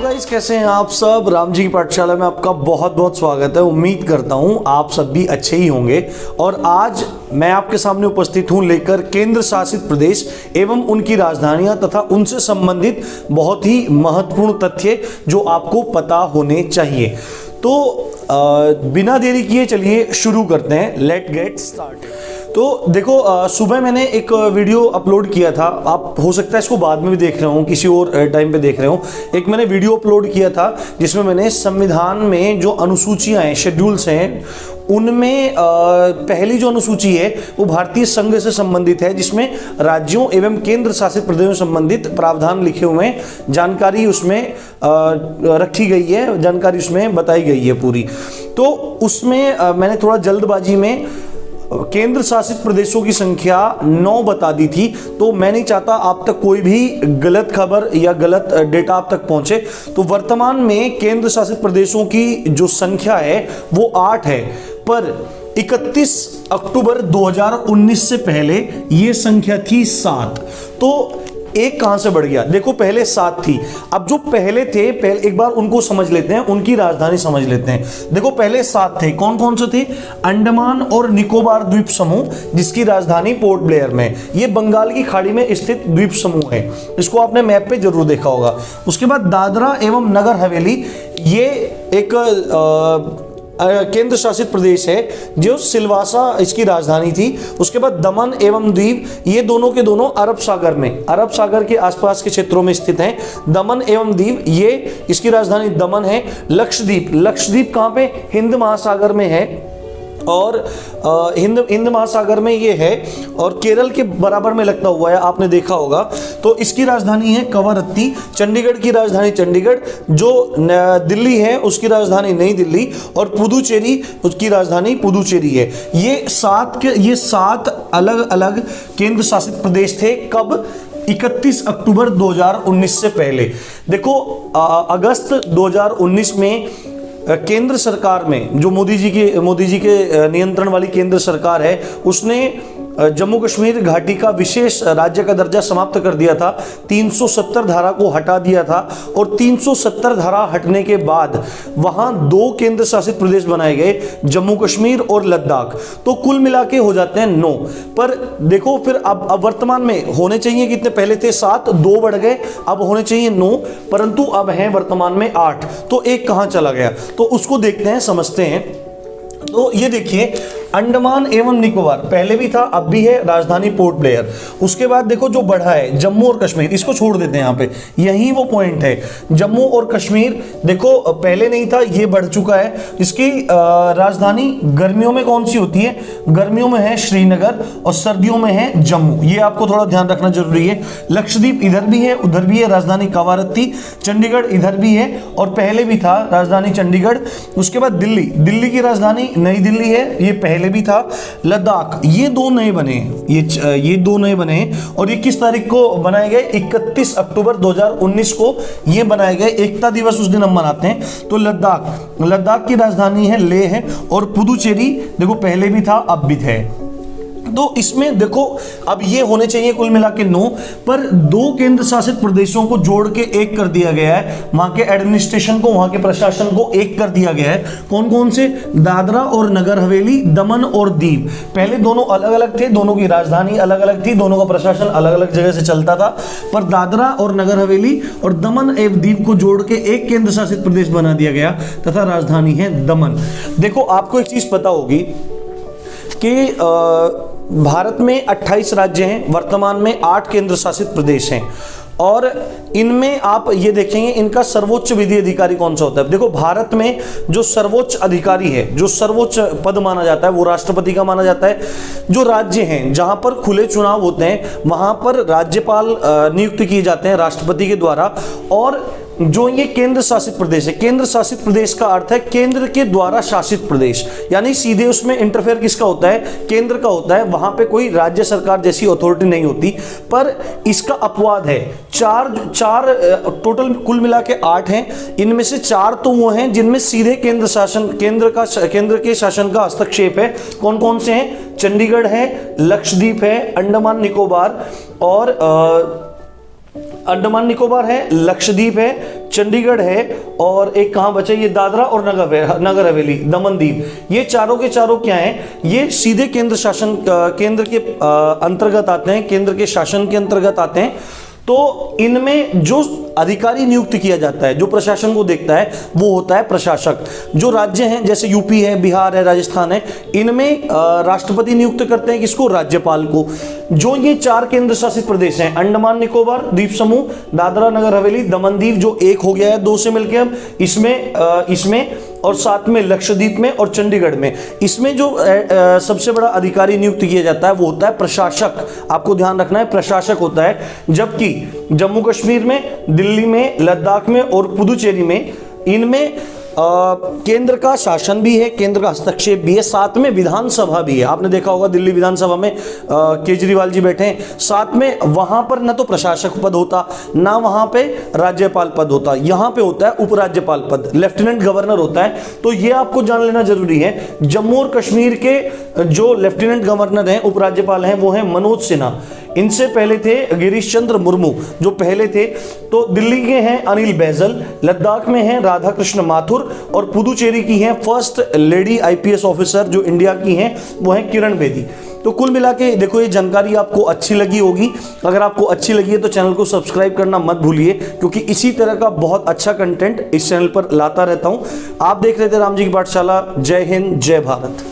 Guys, कैसे हैं आप सब। राम जी की पाठशाला में आपका बहुत बहुत स्वागत है। उम्मीद करता हूं आप सब भी अच्छे ही होंगे। और आज मैं आपके सामने उपस्थित हूं लेकर केंद्र शासित प्रदेश एवं उनकी राजधानियां तथा उनसे संबंधित बहुत ही महत्वपूर्ण तथ्य जो आपको पता होने चाहिए। तो बिना देरी किए चलिए शुरू करते हैं। Let get start. तो देखो, सुबह मैंने एक वीडियो अपलोड किया था। आप हो सकता है इसको बाद में भी देख रहे हो, किसी और टाइम पे देख रहे हो। एक मैंने वीडियो अपलोड किया था जिसमें मैंने संविधान में जो अनुसूचियां हैं, शेड्यूल्स हैं, उनमें पहली जो अनुसूची है वो भारतीय संघ से संबंधित है, जिसमें राज्यों एवं केंद्र शासित प्रदेशों से संबंधित प्रावधान लिखे हुए हैं। जानकारी उसमें रखी गई है, जानकारी उसमें बताई गई है पूरी। तो उसमें मैंने थोड़ा जल्दबाजी में केंद्र शासित प्रदेशों की संख्या 9 बता दी थी। तो मैं नहीं चाहता आप तक कोई भी गलत खबर या गलत डेटा आप तक पहुंचे। तो वर्तमान में केंद्र शासित प्रदेशों की जो संख्या है वो 8 है, पर 31 अक्टूबर 2019 से पहले ये संख्या थी 7। तो एक कहां से बढ़ गया? देखो, पहले 7 थी। अब जो पहले थे, पहले एक बार उनको समझ लेते हैं, उनकी राजधानी समझ लेते हैं। देखो, पहले 7 थे। कौन कौन से थे? अंडमान और निकोबार द्वीप समूह, जिसकी राजधानी पोर्ट ब्लेयर में। ये बंगाल की खाड़ी में स्थित द्वीप समूह है। इसको आपने मैप पे जरूर देखा होगा। उसके बाद दादरा एवं नगर हवेली, ये एक केंद्र शासित प्रदेश है जो सिलवासा इसकी राजधानी थी। उसके बाद दमन एवं दीव, ये दोनों के दोनों अरब सागर में, अरब सागर के आसपास के क्षेत्रों में स्थित हैं। दमन एवं दीव, ये इसकी राजधानी दमन है। लक्षद्वीप, लक्षद्वीप कहां पे? हिंद महासागर में है, और हिंद महासागर में ये है, और केरल के बराबर में लगता हुआ है, आपने देखा होगा। तो इसकी राजधानी है कवरत्ती। चंडीगढ़ की राजधानी चंडीगढ़, जो दिल्ली है उसकी राजधानी नई दिल्ली, और पुदुचेरी, उसकी राजधानी पुदुचेरी है। ये 7 अलग अलग केंद्र शासित प्रदेश थे। कब? 31 अक्टूबर 2019 से पहले। देखो, अगस्त 2019 में केंद्र सरकार में, जो मोदी जी के नियंत्रण वाली केंद्र सरकार है, उसने जम्मू कश्मीर घाटी का विशेष राज्य का दर्जा समाप्त कर दिया था। 370 धारा को हटा दिया था, और 370 धारा हटने के बाद वहां 2 केंद्र शासित प्रदेश बनाए गए, जम्मू कश्मीर और लद्दाख। तो कुल मिला के हो जाते हैं 9। पर देखो, फिर अब वर्तमान में होने चाहिए कितने? पहले थे 7, 2 बढ़ गए, अब होने चाहिए 9, परंतु अब हैं वर्तमान में 8। तो एक कहां चला गया? तो उसको देखते हैं, समझते हैं। तो ये देखिए, अंडमान एवं निकोबार पहले भी था, अब भी है, राजधानी पोर्ट ब्लेयर। उसके बाद देखो जो बढ़ा है जम्मू और कश्मीर, इसको छोड़ देते हैं यहाँ पे, यही वो पॉइंट है। जम्मू और कश्मीर देखो, पहले नहीं था, ये बढ़ चुका है। इसकी राजधानी गर्मियों में कौन सी होती है? गर्मियों में है श्रीनगर, और सर्दियों में है जम्मू। ये आपको थोड़ा ध्यान रखना जरूरी है। लक्षद्वीप इधर भी है, उधर भी है, राजधानी कवारत्ती। चंडीगढ़ इधर भी है, और पहले भी था, राजधानी चंडीगढ़। उसके बाद दिल्ली, दिल्ली की राजधानी नई दिल्ली है, ये पहले भी था। लद्दाख, ये 2 नए बने, ये 2 नए बने, और ये किस तारीख को बनाए गए? 31 अक्टूबर 2019 को ये बनाए गए। एकता दिवस उस दिन हम मनाते हैं। तो लद्दाख की राजधानी है लेह है, और पुदुचेरी देखो पहले भी था, अब भी है। तो इसमें देखो, अब ये होने चाहिए कुल मिला के 9, पर 2 केंद्र शासित प्रदेशों को जोड़ के एक कर दिया गया है। वहां के एडमिनिस्ट्रेशन को, वहां के प्रशासन को एक कर दिया गया है। कौन कौन से? दादरा और नगर हवेली, दमन और दीव। पहले दोनों अलग अलग थे, दोनों की राजधानी अलग अलग थी, दोनों का प्रशासन अलग अलग जगह से चलता था, पर दादरा और नगर हवेली और दमन एवं दीव को जोड़ के एक केंद्र शासित प्रदेश बना दिया गया, तथा राजधानी है दमन। देखो, आपको एक चीज पता होगी कि भारत में 28 राज्य हैं, वर्तमान में 8 केंद्र शासित प्रदेश हैं, और इनमें आप ये देखेंगे इनका सर्वोच्च विधि अधिकारी कौन सा होता है। देखो, भारत में जो सर्वोच्च अधिकारी है, जो सर्वोच्च पद माना जाता है, वो राष्ट्रपति का माना जाता है। जो राज्य हैं जहां पर खुले चुनाव होते हैं, वहां पर राज्यपाल नियुक्त किए जाते हैं राष्ट्रपति के द्वारा। और जो ये केंद्र शासित प्रदेश है, केंद्र शासित प्रदेश का अर्थ है केंद्र के द्वारा शासित प्रदेश, यानी सीधे उसमें इंटरफेयर किसका होता है? केंद्र का होता है। वहां पे कोई राज्य सरकार जैसी अथॉरिटी नहीं होती। पर इसका अपवाद है, चार टोटल कुल मिला के 8 हैं। इनमें से 4 तो वो हैं जिनमें सीधे केंद्र के शासन का हस्तक्षेप है। कौन कौन से हैं? चंडीगढ़ है, लक्षद्वीप है, अंडमान निकोबार, और अंडमान निकोबार है, लक्षद्वीप है, चंडीगढ़ है, और एक कहाँ बचा, ये दादरा और नगर हवेली, दमन दीव। ये चारों के चारों क्या हैं, ये सीधे केंद्र के अंतर्गत आते हैं, केंद्र के शासन के अंतर्गत आते हैं। तो इनमें जो अधिकारी नियुक्त किया जाता है, जो प्रशासन को देखता है, वो होता है प्रशासक। जो राज्य हैं जैसे यूपी है, बिहार है, राजस्थान है, इनमें राष्ट्रपति नियुक्त करते हैं किसको, राज्यपाल को। जो ये 4 केंद्र शासित प्रदेश हैं, अंडमान निकोबार द्वीप समूह, दादरा नगर हवेली, दमन दीव, जो एक हो गया है 2 से मिलकर अब, इसमें और साथ में लक्षद्वीप में और चंडीगढ़ में, इसमें जो सबसे बड़ा अधिकारी नियुक्त किया जाता है वो होता है प्रशासक। आपको ध्यान रखना है, प्रशासक होता है। जबकि जम्मू कश्मीर में, दिल्ली में, लद्दाख में और पुदुचेरी में, इनमें केंद्र का शासन भी है, केंद्र का हस्तक्षेप भी है, साथ में विधानसभा भी है। आपने देखा होगा दिल्ली विधानसभा में केजरीवाल जी बैठे हैं, साथ में वहां पर ना तो प्रशासक पद होता, ना वहां पे राज्यपाल पद होता, यहां पे होता है उपराज्यपाल पद, लेफ्टिनेंट गवर्नर होता है। तो ये आपको जान लेना जरूरी है। जम्मू और कश्मीर के जो लेफ्टिनेंट गवर्नर हैं, उपराज्यपाल हैं, वो हैं मनोज सिन्हा। इनसे पहले थे गिरीश चंद्र मुर्मू, जो पहले थे। तो दिल्ली के हैं अनिल बैजल, लद्दाख में हैं राधा कृष्ण माथुर, और पुदुचेरी की हैं फर्स्ट लेडी आईपीएस ऑफिसर जो इंडिया की हैं, वो हैं किरण बेदी। तो कुल मिला के देखो, ये जानकारी आपको अच्छी लगी होगी। अगर आपको अच्छी लगी है तो चैनल को सब्सक्राइब करना मत भूलिए, क्योंकि इसी तरह का बहुत अच्छा कंटेंट इस चैनल पर लाता रहता हूं। आप देख रहे थे राम जी की पाठशाला। जय हिंद, जय भारत।